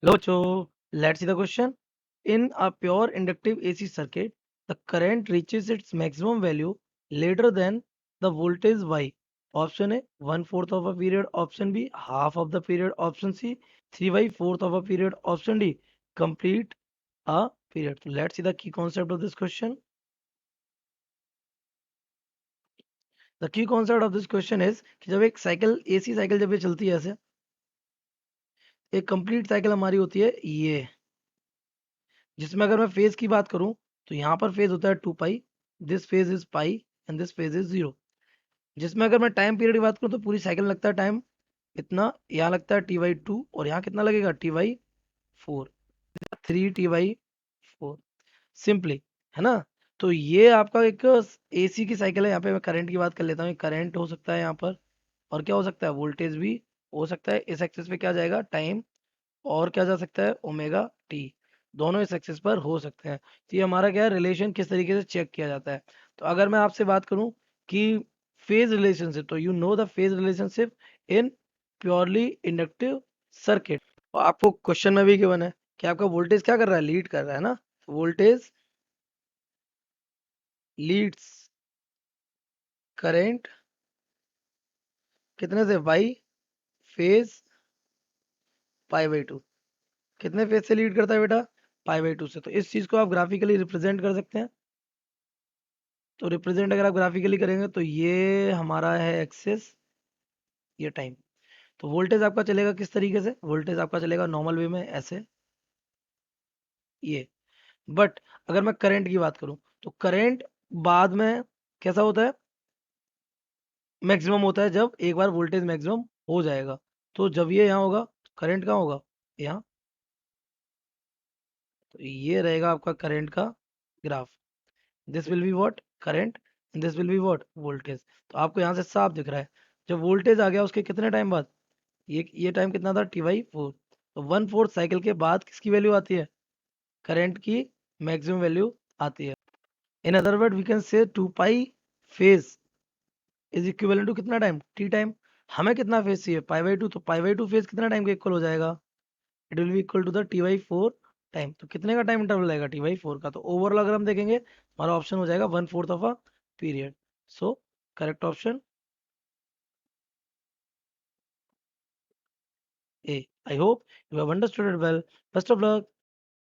Locho, let's see the question. In a pure inductive AC circuit, the current reaches its maximum value later than the voltage Y. Option A, 1/4 of a period. Option B, half of the period. Option C, 3/4 of a period. Option D, complete a period. So let's see the key concept of this question. The key concept of this question is कि जब एक cycle AC cycle जब ये चलती है ऐसे एक complete cycle हमारी होती है ये जिसमें अगर मैं फेज की बात करूं तो यहाँ पर फेज होता है 2 pi this phase is pi and this phase is 0 जिसमें अगर मैं टाइम पीरियड की बात करूं तो पूरी साइकिल लगता है टाइम इतना यहाँ लगता है T/2 और यहाँ कितना लगेगा T/4 3T/4 सिंपली है ना। तो ये आपका एक AC की साइकिल है। यहाँ पे मैं करंट की बात कर लेता हूँ करंट हो सकता है यहाँ पर और क्या हो सकता है वोल्टेज भी हो सकता है। इस एक्सिस पे क्या जाएगा टाइम और क्या जा सकता है ओमेगा टी दोनों इस एक्सिस पर हो सकते हैं। तो ये हमारा क्या है रिलेशन किस तरीके से चेक किया जाता है। तो अगर मैं आपसे बात करूं कि फेज रिलेशनशिप तो you know the phase relationship in purely inductive circuit. तो आपको क्वेश्चन में भी गिवन है कि आपका वोल्टेज क्या कर रहा है लीड कर रहा है ना। वोल्टेज लीड्स करेंट कितने से बाई फेज π/2 कितने फेज से लीड करता है बेटा π/2 से। तो इस चीज को आप ग्राफिकली रिप्रेजेंट कर सकते हैं। तो रिप्रेजेंट अगर आप ग्राफिकली करेंगे तो ये हमारा है एक्सेस ये टाइम। तो वोल्टेज आपका चलेगा किस तरीके से वोल्टेज आपका चलेगा नॉर्मल वे में ऐसे ये। बट अगर मैं करंट की बात करूं तो करंट बाद में कैसा होता है मैक्सिमम होता है जब एक बार वोल्टेज मैक्सिमम हो जाएगा। तो जब ये यहाँ होगा करंट कहाँ होगा यहाँ। तो ये रहेगा आपका करंट का graph. This will be what current and this will be what voltage. तो आपको यहाँ से साफ दिख रहा है जब वोल्टेज आ गया उसके कितने टाइम बाद ये टाइम कितना था T/4। तो 1/4 साइकिल के बाद किसकी वैल्यू आती है करंट की मैक्सिमम वैल्यू आती है। In other word we can say 2 pi phase is equivalent to कितना टाइम टी टाइम। हमें कितना फेज चाहिए π/2 तो π/2 फेज कितना टाइम के इक्वल हो जाएगा it will be equal to the T/4 time. तो कितने का टाइम इंटरवल लगेगा T/4 का। तो ओवरऑल अगर हम देखेंगे हमारा ऑप्शन हो जाएगा 1/4 of a period. So correct option A. I hope you have understood it well. Best of luck.